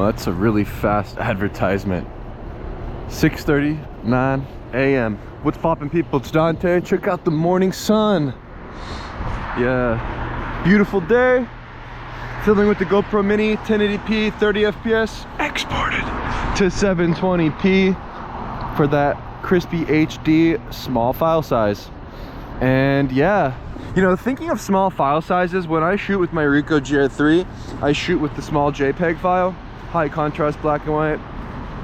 Well, that's a really fast advertisement. 6:39 a.m. What's poppin', people? It's Dante. Check out the morning sun. Yeah, beautiful day. Filming with the GoPro Mini, 1080p, 30 FPS, exported to 720p for that crispy HD small file size. And yeah, you know, thinking of small file sizes, when I shoot with my Ricoh GR3, I shoot with the small JPEG file, high contrast black and white.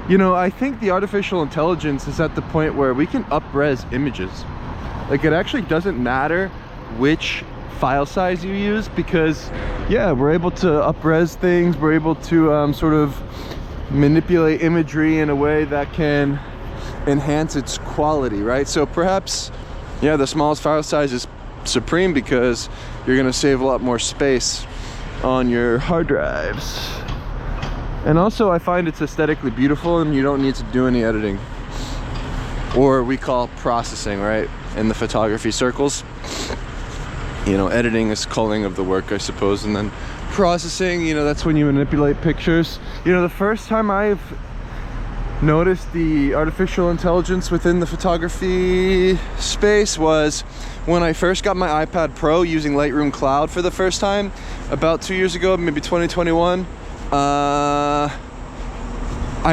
You know, I think the artificial intelligence is at the point where we can up-res images. Like, it actually doesn't matter which file size you use, because yeah, we're able to up-res things, we're able to sort of manipulate imagery in a way that can enhance its quality, right? So perhaps, yeah, the smallest file size is supreme because you're gonna save a lot more space on your hard drives. And also I find it's aesthetically beautiful and you don't need to do any editing, or we call processing, right, in the photography circles. You know, editing is culling of the work, I suppose, and then processing, you know, that's when you manipulate pictures. You know, the first time I've noticed the artificial intelligence within the photography space was when I first got my iPad Pro using Lightroom Cloud for the first time about 2 years ago, maybe 2021. I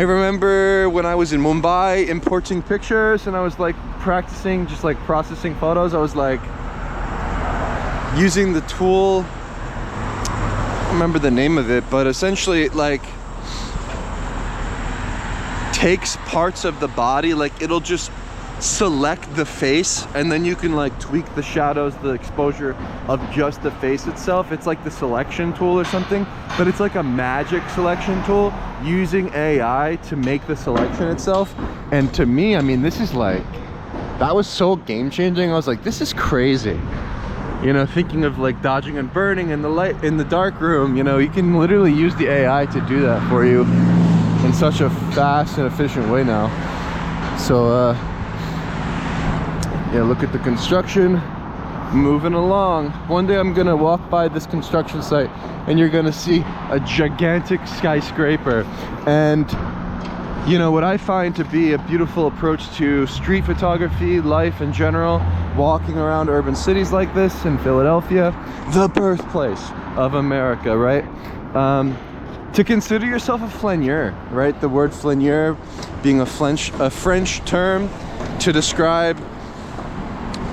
remember when I was in Mumbai importing pictures and I was like practicing just like processing photos. I was like using the tool, I don't remember the name of it, but essentially it like takes parts of the body, like it'll just select the face and then you can like tweak the shadows, the exposure of just the face itself. It's like the selection tool or something, but it's like a magic selection tool using AI to make the selection itself. And to me, I mean, this is like, that was so game changing. I was like, this is crazy. You know, thinking of like dodging and burning in the light, in the dark room, you know, you can literally use the AI to do that for you in such a fast and efficient way now. So yeah, look at the construction moving along. One day I'm gonna walk by this construction site and you're gonna see a gigantic skyscraper. And you know, what I find to be a beautiful approach to street photography, life in general, walking around urban cities like this in Philadelphia, the birthplace of America, right? To consider yourself a flaneur, right? The word flaneur being a French term to describe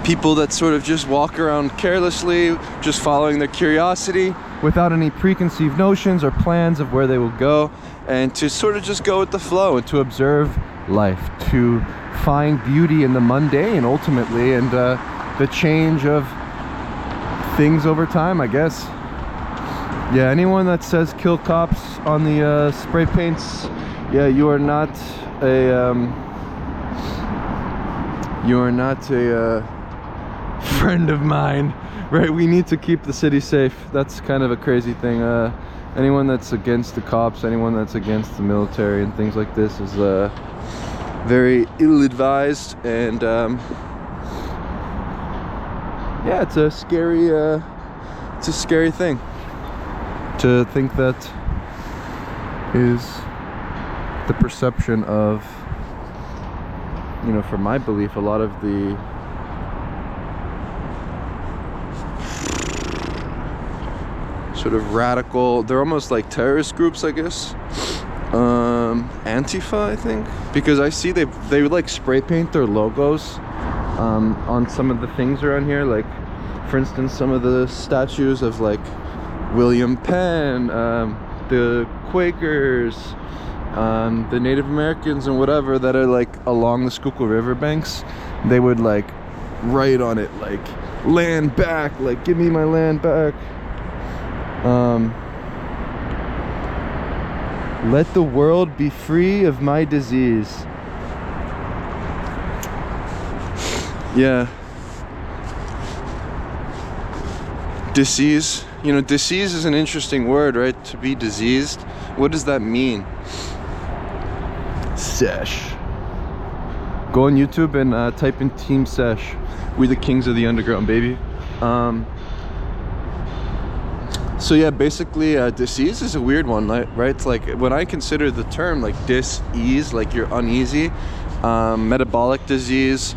people that sort of just walk around carelessly, just following their curiosity without any preconceived notions or plans of where they will go, and to sort of just go with the flow and to observe life, to find beauty in the mundane ultimately, and the change of things over time, I guess. Yeah, anyone that says kill cops on the spray paints, yeah, you are not a friend of mine, right? We need to keep the city safe. That's kind of a crazy thing. Anyone that's against the cops, anyone that's against the military and things like this is very ill-advised, and yeah, it's a scary thing to think that is the perception of, you know, from my belief, a lot of the sort of radical, they're almost like terrorist groups, I guess. Antifa, I think, because I see they would like spray paint their logos on some of the things around here, like for instance some of the statues of like William Penn, the Quakers, the Native Americans and whatever that are like along the Schuylkill River banks. They would like write on it like land back, like give me my land back. Let the world be free of my disease. Yeah. Disease. You know, disease is an interesting word, right? To be diseased. What does that mean? Sesh. Go on YouTube and type in Team Sesh. We're the kings of the underground, baby. So yeah, basically disease is a weird one, right? It's like when I consider the term like dis-ease, like you're uneasy, metabolic disease,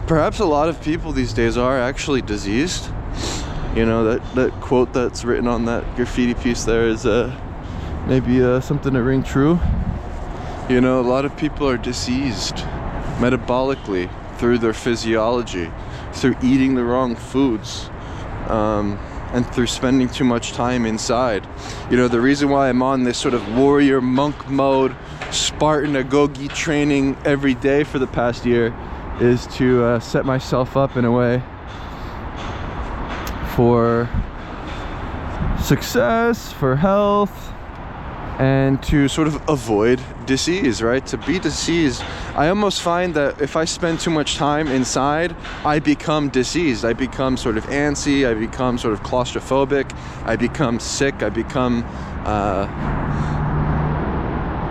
perhaps a lot of people these days are actually diseased. You know, that quote that's written on that graffiti piece there is maybe something to ring true. You know, a lot of people are diseased metabolically through their physiology, through eating the wrong foods, and through spending too much time inside. You know, the reason why I'm on this sort of warrior monk mode, Spartan agogi training every day for the past year is to set myself up in a way for success, for health, and to sort of avoid disease, right? To be diseased, I almost find that if I spend too much time inside, I become diseased. I become sort of antsy, I become sort of claustrophobic, I become sick, I become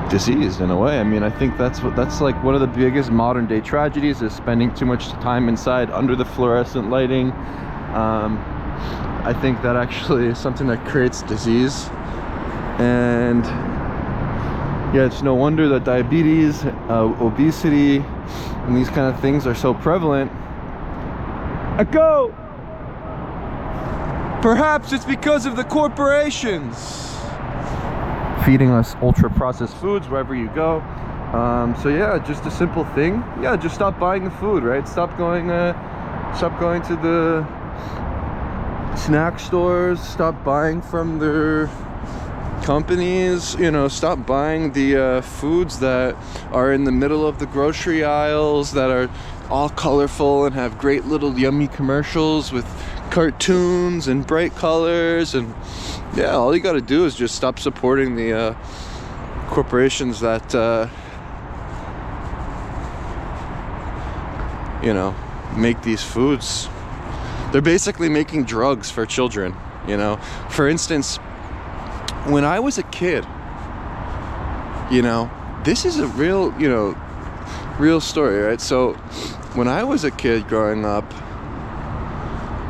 diseased in a way. I mean, I think that's like one of the biggest modern day tragedies, is spending too much time inside under the fluorescent lighting. I think that actually is something that creates disease. And yeah, it's no wonder that diabetes, obesity, and these kind of things are so prevalent. Perhaps it's because of the corporations feeding us ultra processed foods wherever you go. So yeah, just a simple thing. Yeah, just stop buying the food, right? Stop going to the snack stores. Stop buying from their companies. You know, stop buying the foods that are in the middle of the grocery aisles, that are all colorful and have great little yummy commercials with cartoons and bright colors. And yeah, all you got to do is just stop supporting the corporations that you know, make these foods. They're basically making drugs for children, you know. For instance, when I was a kid, you know, this is a real, you know, real story, right? So when I was a kid growing up,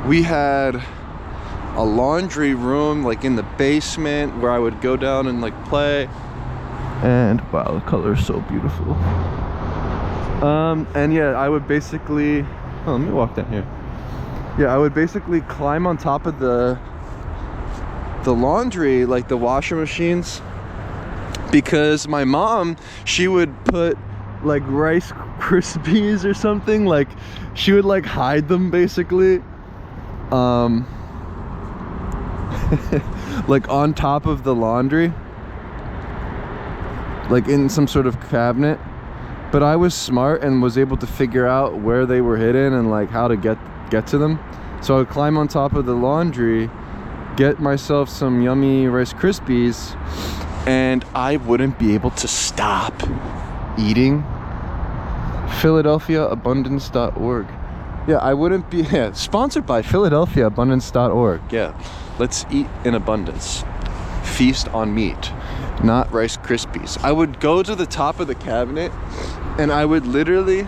we had a laundry room like in the basement where I would go down and like play. And wow, the color is so beautiful. And yeah, I would basically, oh, let me walk down here. Yeah, I would basically climb on top of the laundry, like the washer machines, because my mom, she would put like Rice Krispies or something, like she would like hide them basically like on top of the laundry, like in some sort of cabinet. But I was smart and was able to figure out where they were hidden and like how to get to them. So I would climb on top of the laundry, get myself some yummy Rice Krispies, and I wouldn't be able to stop eating. PhiladelphiaAbundance.org. Yeah, I wouldn't be, yeah, sponsored by PhiladelphiaAbundance.org. Yeah, let's eat in abundance. Feast on meat, not Rice Krispies. I would go to the top of the cabinet and I would literally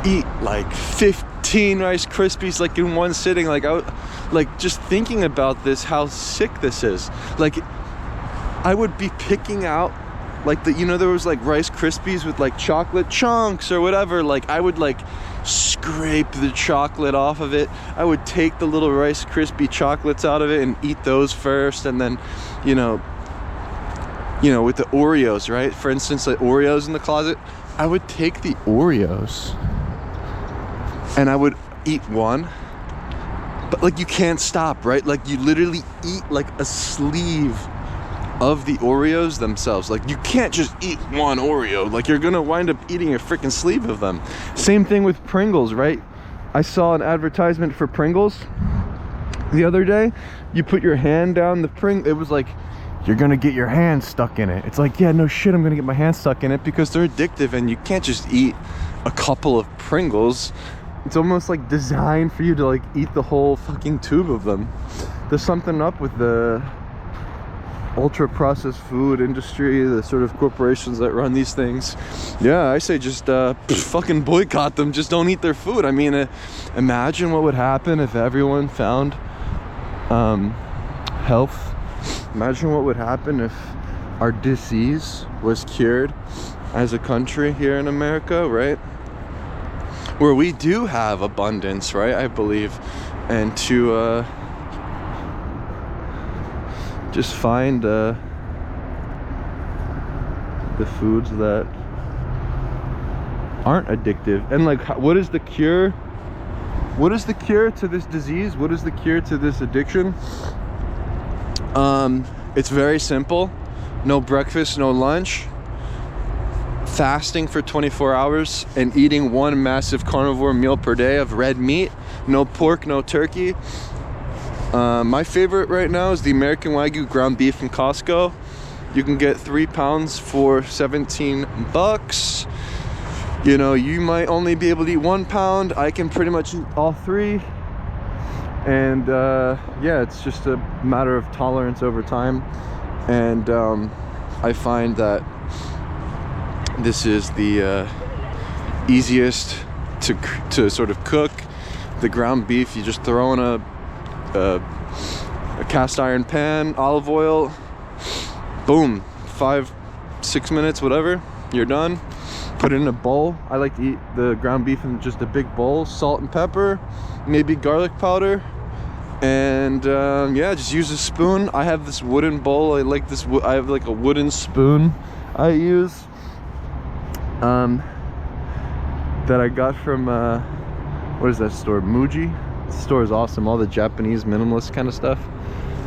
eat like 15 Rice Krispies like in one sitting. Like like just thinking about this, how sick this is. Like I would be picking out like you know, there was like Rice Krispies with like chocolate chunks or whatever. Like I would like scrape the chocolate off of it. I would take the little Rice Krispie chocolates out of it and eat those first, and then you know with the Oreos, right? For instance, like Oreos in the closet, I would take the Oreos and I would eat one, but like you can't stop, right? Like you literally eat like a sleeve of the Oreos themselves. Like you can't just eat one Oreo, like you're gonna wind up eating a freaking sleeve of them. Same thing with Pringles, right? I saw an advertisement for Pringles the other day. You put your hand down the Pringles, it was like, you're gonna get your hand stuck in it. It's like, yeah, no shit, I'm gonna get my hand stuck in it, because they're addictive and you can't just eat a couple of Pringles. It's almost like designed for you to like eat the whole fucking tube of them. There's something up with the ultra processed food industry, the sort of corporations that run these things. Yeah, I say just fucking boycott them. Just don't eat their food. I mean, imagine what would happen if everyone found health. Imagine what would happen if our disease was cured as a country here in America, right? Where we do have abundance, right? I believe. And to just find the foods that aren't addictive. And like, what is the cure? What is the cure to this disease? What is the cure to this addiction? It's very simple. No breakfast, no lunch. Fasting for 24 hours and eating one massive carnivore meal per day of red meat. No pork, no turkey. My favorite right now is the American Wagyu ground beef from Costco. You can get 3 pounds for 17 bucks. You know, you might only be able to eat 1 pound. I can pretty much eat all 3. And yeah, it's just a matter of tolerance over time. And I find that this is the easiest to sort of cook. The ground beef, you just throw in a cast iron pan, olive oil, boom, 5-6 minutes, whatever, you're done. Put it in a bowl. I like to eat the ground beef in just a big bowl, salt and pepper, maybe garlic powder, and yeah, just use a spoon. I have this wooden bowl. I like this. I have like a wooden spoon I use that I got from what is that store? Muji. The store is awesome. All the Japanese minimalist kind of stuff.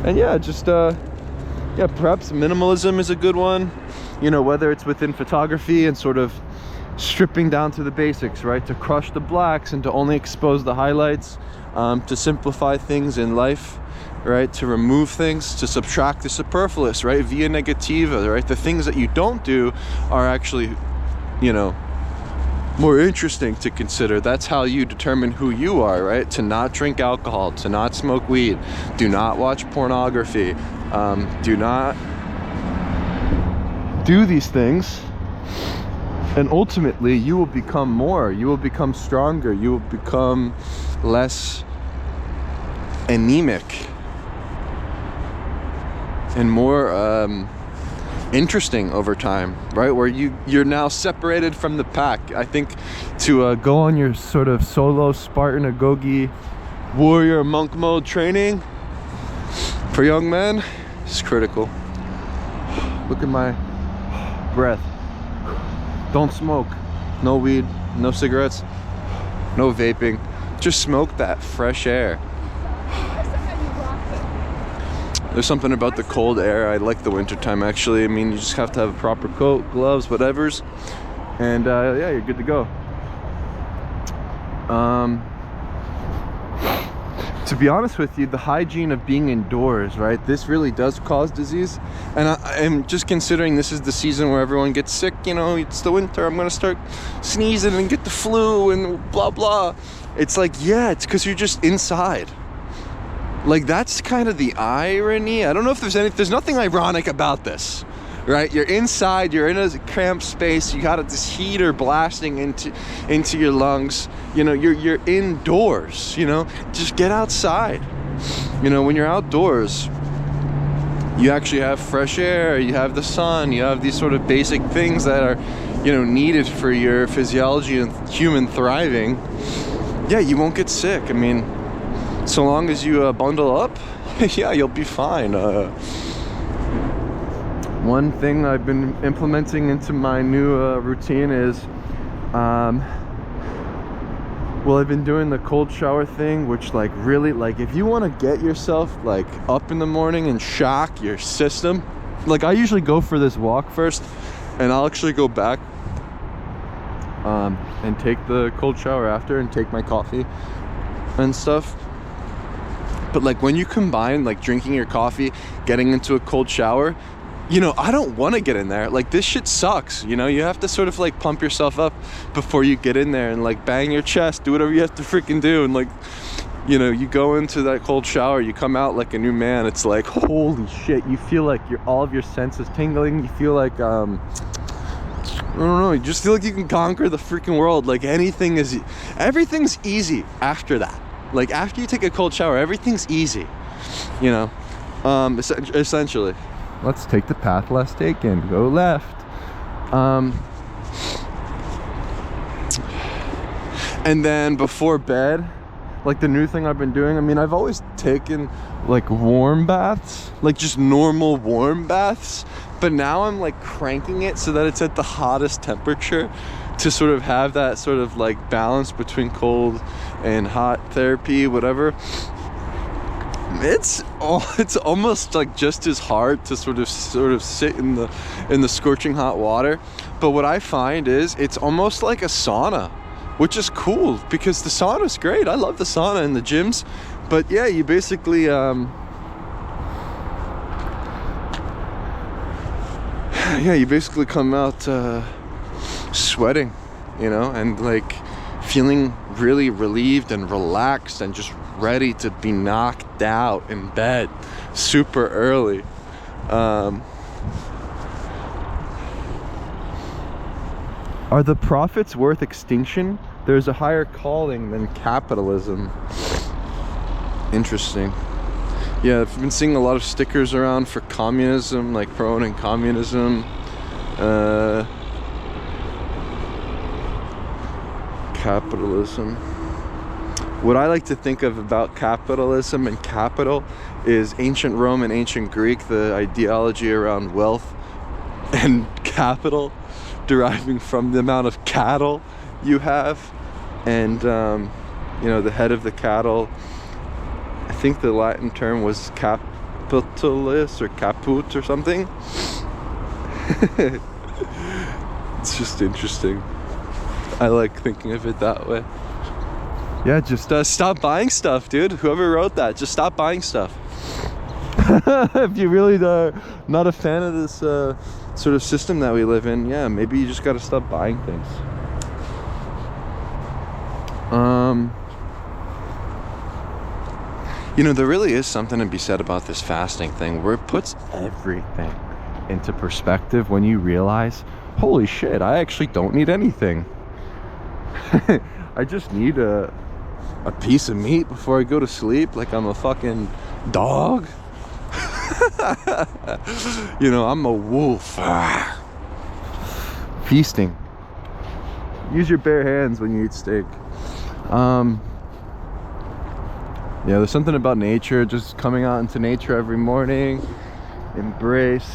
And yeah, just yeah, perhaps minimalism is a good one. You know, whether it's within photography and sort of stripping down to the basics, right? To crush the blacks and to only expose the highlights, to simplify things in life, right? To remove things, to subtract the superfluous, right? Via negativa, right? The things that you don't do are actually, you know, more interesting to consider. That's how you determine who you are, right? To not drink alcohol, to not smoke weed, do not watch pornography, do not do these things, and ultimately you will become more, you will become stronger, you will become less anemic and more interesting over time, right? Where you're now separated from the pack. I think to go on your sort of solo Spartan Agogi warrior monk mode training for young men is critical. Look at my breath. Don't smoke. No weed, no cigarettes, no vaping. Just smoke that fresh air. There's something about the cold air. I like the wintertime, actually. I mean, you just have to have a proper coat, gloves, whatevers, and yeah, you're good to go. To be honest with you, the hygiene of being indoors, right? This really does cause disease. And I'm just considering this is the season where everyone gets sick. You know, it's the winter. I'm going to start sneezing and get the flu and blah, blah. It's like, yeah, it's because you're just inside. Like, that's kind of the irony. I don't know if there's nothing ironic about this, right? You're inside, you're in a cramped space, you got this heater blasting into your lungs. You know, you're indoors, you know, just get outside. You know, when you're outdoors, you actually have fresh air, you have the sun, you have these sort of basic things that are, you know, needed for your physiology and human thriving. Yeah, you won't get sick. I mean, so long as you bundle up, yeah, you'll be fine. One thing I've been implementing into my new routine is, well, I've been doing the cold shower thing, which like really, like if you want to get yourself like up in the morning and shock your system, like I usually go for this walk first, and I'll actually go back and take the cold shower after and take my coffee and stuff. But like when you combine like drinking your coffee, getting into a cold shower, you know, I don't want to get in there. Like, this shit sucks, you know? You have to sort of like pump yourself up before you get in there and like bang your chest, do whatever you have to freaking do. And like, you know, you go into that cold shower, you come out like a new man. It's like, holy shit, you feel like all of your senses tingling. You feel like, I don't know, you just feel like you can conquer the freaking world. Like everything's easy after that. Like after you take a cold shower, everything's easy. you know, essentially. Let's take the path less taken, go left. And then before bed, like the new thing I've been doing, I mean, I've always taken like warm baths, like just normal warm baths, but now I'm like cranking it so that it's at the hottest temperature to sort of have that sort of like balance between cold and hot therapy, whatever. It's almost like just as hard to sort of sit in the scorching hot water, but what I find is it's almost like a sauna, which is cool because the sauna's great. I love the sauna in the gyms, but yeah, you basically come out sweating, you know, and like feeling really relieved and relaxed and just ready to be knocked out in bed super early. Are the profits worth extinction? There's a higher calling than capitalism. Interesting. Yeah, I've been seeing a lot of stickers around for communism, like promoting communism. Capitalism. What I like to think of about capitalism and capital is ancient Rome and ancient Greek, the ideology around wealth and capital deriving from the amount of cattle you have, and you know, the head of the cattle, I think the Latin term was capitalist or caput or something. It's just interesting. I like thinking of it that way. Yeah, just stop buying stuff, dude. Whoever wrote that, just stop buying stuff. If you really are not a fan of this sort of system that we live in, yeah, maybe you just gotta stop buying things. You know, there really is something to be said about this fasting thing, where it puts everything into perspective when you realize, holy shit, I actually don't need anything. I just need a piece of meat before I go to sleep, like I'm a fucking dog. You know, I'm a wolf. Feasting. Use your bare hands when you eat steak. Yeah, there's something about nature, just coming out into nature every morning. Embrace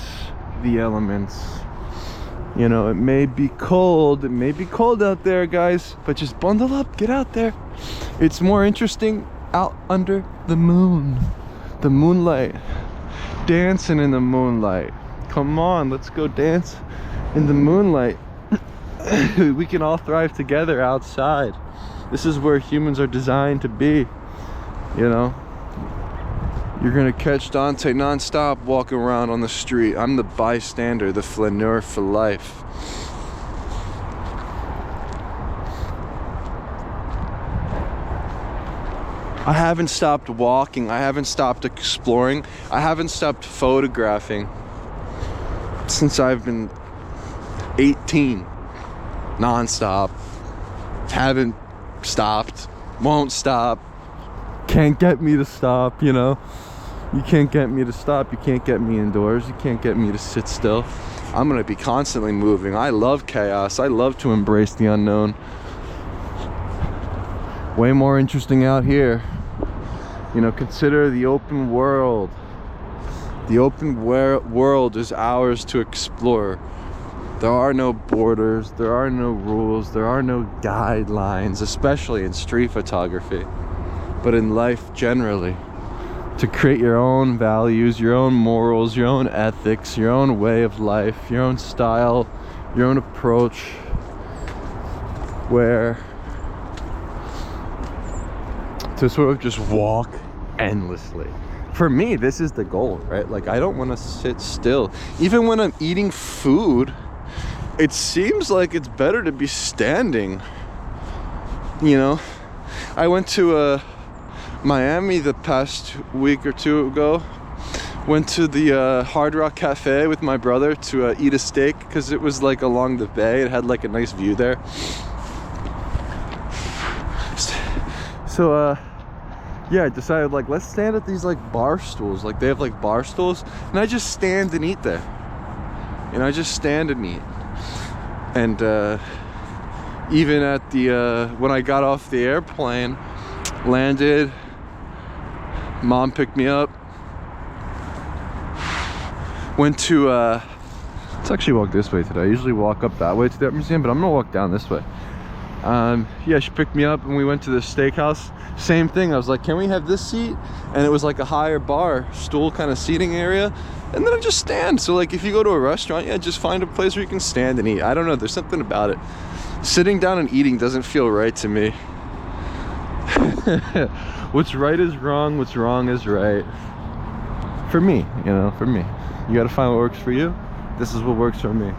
the elements. You know, it may be cold out there, guys, but just bundle up, get out there. It's more interesting out under the moon, the moonlight, dancing in the moonlight. Come on, let's go dance in the moonlight. We can all thrive together outside. This is where humans are designed to be, you know. You're gonna catch Dante non-stop walking around on the street. I'm the bystander, the flaneur for life. I haven't stopped walking. I haven't stopped exploring. I haven't stopped photographing since I've been 18. Non-stop. Haven't stopped. Won't stop. Can't get me to stop, you know. You can't get me to stop. You can't get me indoors. You can't get me to sit still. I'm gonna be constantly moving. I love chaos. I love to embrace the unknown. Way more interesting out here. You know, consider the open world. The open world is ours to explore. There are no borders, there are no rules, there are no guidelines, especially in street photography, but in life generally. To create your own values, your own morals, your own ethics, your own way of life, your own style, your own approach, where to sort of just walk endlessly. For me, this is the goal, right? Like, I don't want to sit still. Even when I'm eating food, it seems like it's better to be standing, you know. I went to Miami the past week or two ago. Went to the Hard Rock Cafe with my brother to eat a steak, because it was like along the bay. It had like a nice view there. So yeah, I decided like, let's stand at these like bar stools. Like they have like bar stools, and I just stand and eat there. You know, I just stand and eat. And even at the when I got off the airplane, landed, mom picked me up, went to let's actually walk this way today. I usually walk up that way to the art museum, but I'm gonna walk down this way. Yeah, she picked me up and we went to the steakhouse. Same thing, I was like, can we have this seat? And it was like a higher bar stool kind of seating area, and then I just stand. So like if you go to a restaurant, yeah, just find a place where you can stand and eat. I don't know, there's something about it. Sitting down and eating doesn't feel right to me. What's right is wrong, what's wrong is right. For me, you know, for me. You gotta find what works for you. This is what works for me,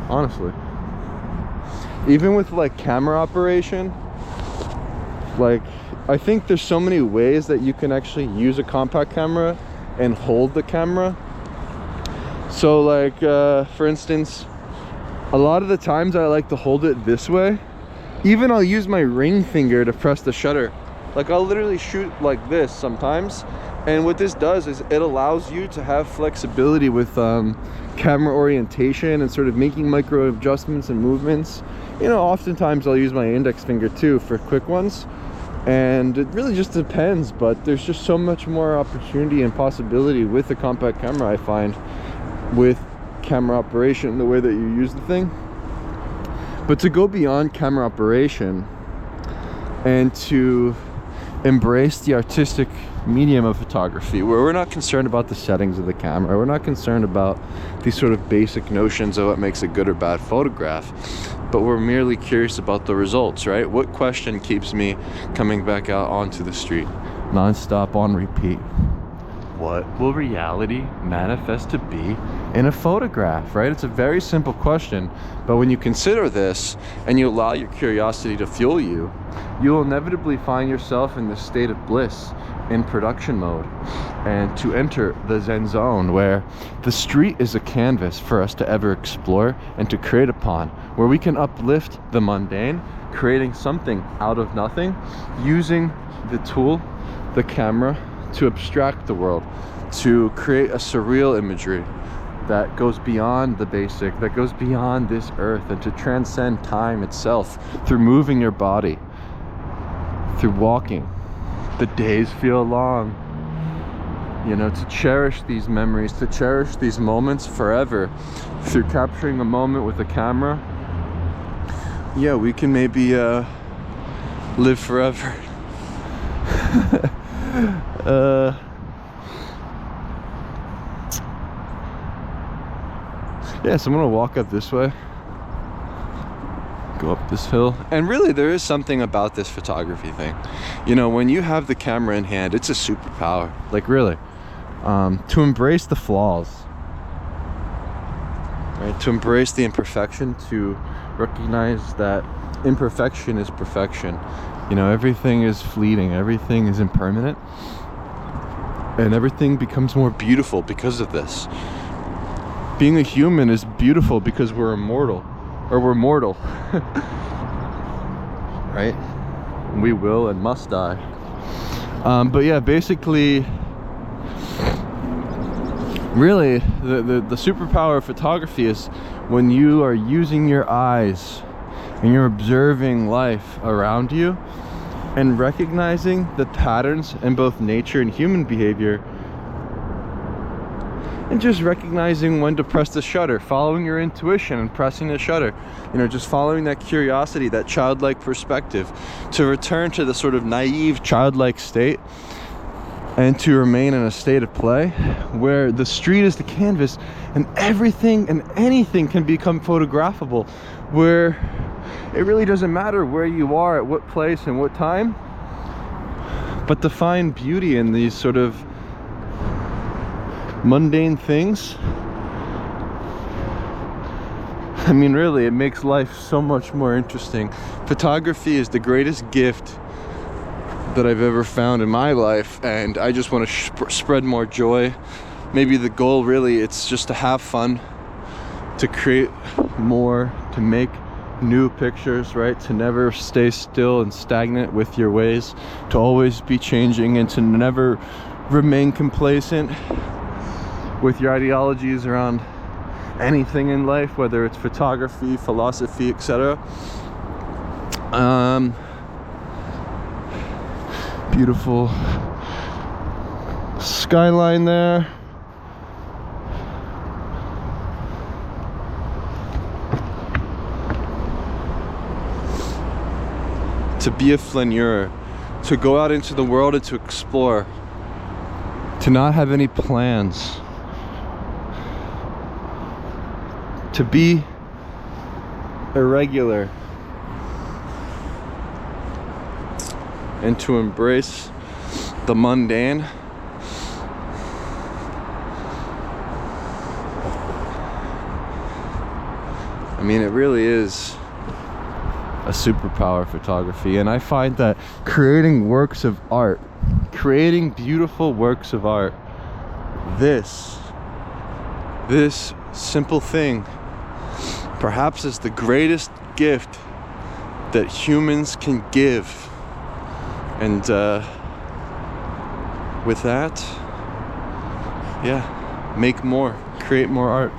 honestly. Even with like camera operation, like I think there's so many ways that you can actually use a compact camera and hold the camera. So like for instance, a lot of the times I like to hold it this way. Even I'll use my ring finger to press the shutter. Like I'll literally shoot like this sometimes. And what this does is it allows you to have flexibility with camera orientation and sort of making micro adjustments and movements. You know, oftentimes I'll use my index finger too for quick ones. And it really just depends, but there's just so much more opportunity and possibility with the compact camera, I find, with camera operation, the way that you use the thing. But to go beyond camera operation and to embrace the artistic medium of photography, where we're not concerned about the settings of the camera, we're not concerned about these sort of basic notions of what makes a good or bad photograph, but we're merely curious about the results, right? What question keeps me coming back out onto the street non-stop on repeat? What will reality manifest to be in a photograph, right? It's a very simple question, but when you consider this and you allow your curiosity to fuel you, you'll inevitably find yourself in this state of bliss in production mode, and to enter the Zen zone where the street is a canvas for us to ever explore and to create upon, where we can uplift the mundane, creating something out of nothing, using the tool, the camera, to abstract the world, to create a surreal imagery that goes beyond the basic, that goes beyond this earth, and to transcend time itself through moving your body, through walking. The days feel long, you know, to cherish these memories, to cherish these moments forever through capturing a moment with a camera. Yeah, we can maybe live forever. Yeah, so I'm gonna walk up this way, go up this hill, and really there is something about this photography thing. You know, when you have the camera in hand, it's a superpower. Like really, to embrace the flaws, right? To embrace the imperfection, to recognize that imperfection is perfection. You know, everything is fleeting, everything is impermanent, and everything becomes more beautiful because of this. Being a human is beautiful because we're immortal, or we're mortal, right? We will and must die. But yeah, basically, really, the superpower of photography is when you are using your eyes and you're observing life around you and recognizing the patterns in both nature and human behavior, and just recognizing when to press the shutter, following your intuition and pressing the shutter, you know, just following that curiosity, that childlike perspective, to return to the sort of naive childlike state and to remain in a state of play where the street is the canvas and everything and anything can become photographable, where it really doesn't matter where you are, at what place and what time, but to find beauty in these sort of mundane things. I mean, really, it makes life so much more interesting. Photography is the greatest gift that I've ever found in my life, and I just want to spread more joy. Maybe the goal really, it's just to have fun, to create more, to make new pictures, right? To never stay still and stagnant with your ways, to always be changing, and to never remain complacent with your ideologies around anything in life, whether it's photography, philosophy, etc. Beautiful skyline there. To be a flaneur, to go out into the world and to explore, to not have any plans, to be irregular, and to embrace the mundane. I mean, it really is a superpower, photography. And I find that creating works of art, creating beautiful works of art, this simple thing perhaps is the greatest gift that humans can give. And with that, yeah, make more, create more art.